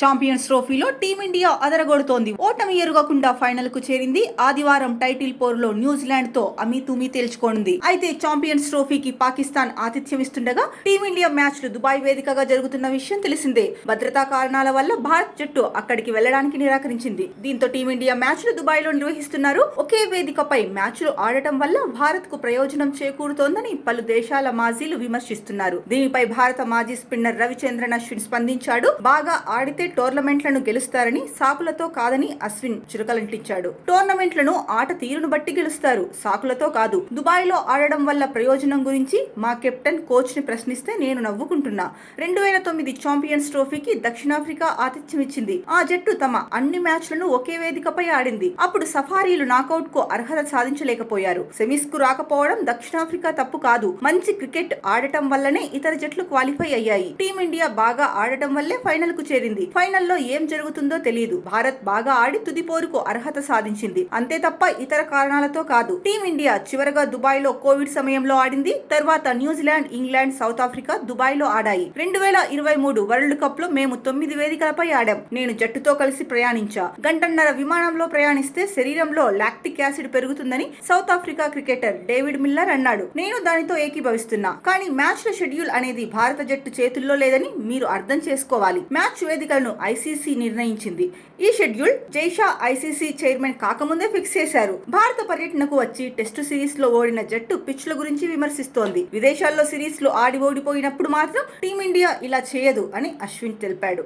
Champions ట్రోఫీలో team India అదరగొడుతోంది. ఓటమి ఎరుగకుండా final కు చేరింది. ఆదివారం టైటిల్ పోరులో న్యూజిలాండ్ తో అమీతుమీ తేల్చుకోనుంది. అయితే ఛాంపియన్స్ ట్రోఫీకి పాకిస్తాన్ ఆతిథ్యం ఇస్తుండగా టీమిండియా మ్యాచ్లు దుబాయ్ వేదికగా జరుగుతున్న విషయం తెలిసిందే. భద్రతా కారణాల వల్ల భారత్ జట్టు అక్కడికి వెళ్లడానికి నిరాకరించింది. దీంతో టీమిండియా మ్యాచ్లు దుబాయ్ లో నిర్వహిస్తున్నారు. ఒకే వేదికపై మ్యాచ్లు ఆడటం వల్ల భారత్ కు ప్రయోజనం చేకూరుతోందని పలు దేశాల మాజీలు విమర్శిస్తున్నారు. దీనిపై భారత మాజీ స్పిన్నర్ రవిచంద్రన్ అశ్విన్ స్పందించాడు. బాగా ఆడితే టోర్నమెంట్లను గెలుస్తారని, సాకులతో కాదని అశ్విన్ చురకలంటించాడు. టోర్నమెంట్లను ఆట తీరును బట్టి గెలుస్తారు, సాకులతో కాదు. దుబాయ్ లో ఆడడం వల్ల ప్రయోజనం గురించి మా కెప్టెన్ కోచ్ ని ప్రశ్నిస్తే నేను నవ్వుకుంటున్నా. 2009 ఛాంపియన్స్ ట్రోఫీకి దక్షిణాఫ్రికా ఆతిథ్యం ఇచ్చింది. ఆ జట్టు తమ అన్ని మ్యాచ్లను ఒకే వేదికపై ఆడింది. అప్పుడు సఫారీలు నాకౌట్ కు అర్హత సాధించలేకపోయారు. సెమీస్ కు రాకపోవడం దక్షిణాఫ్రికా తప్పు కాదు. మంచి క్రికెట్ ఆడటం వల్లనే ఇతర జట్లు క్వాలిఫై అయ్యాయి. టీమిండియా బాగా ఆడటం వల్లే ఫైనల్ కు చేరింది. ఫైనల్లో ఏం జరుగుతుందో తెలియదు. భారత్ బాగా ఆడి తుది పోరుకు అర్హత సాధించింది. అంతే తప్ప ఇతర కారణాలతో కాదు. టీమిండియా చివరగా దుబాయ్ లో కోవిడ్ సమయంలో ఆడింది. తర్వాత New Zealand, England, south Africa Dubai లో ఆడాయి. 2023 వరల్డ్ కప్ లో మేము 9 వేదికలపై ఆడాం. నేను జట్టుతో కలిసి ప్రయాణించా. గంటన్నర విమానంలో ప్రయాణిస్తే శరీరంలో లాక్టిక్ యాసిడ్ పెరుగుతుందని south Africa cricketer David Miller అన్నాడు. నేను దానితో ఏకీభవిస్తున్నా. కానీ మ్యాచ్ల షెడ్యూల్ అనేది భారత జట్టు చేతుల్లో లేదని మీరు అర్థం చేసుకోవాలి. మ్యాచ్ వేదికలను ఐసీసీ నిర్ణయించింది. ఈ షెడ్యూల్ జైషా ఐసీసీ చైర్మన్ కాకముందే ఫిక్స్ చేశారు. భారత పర్యటనకు వచ్చి టెస్టు సిరీస్ లో ఓడిన జట్టు పిచ్ల గురించి విమర్శిస్తోంది. విదేశాల్లో సిరీస్ లో ఆడి ఓడిపోయినప్పుడు మాత్రం టీమిండియా ఇలా చేయదు అని అశ్విన్ తెలిపాడు.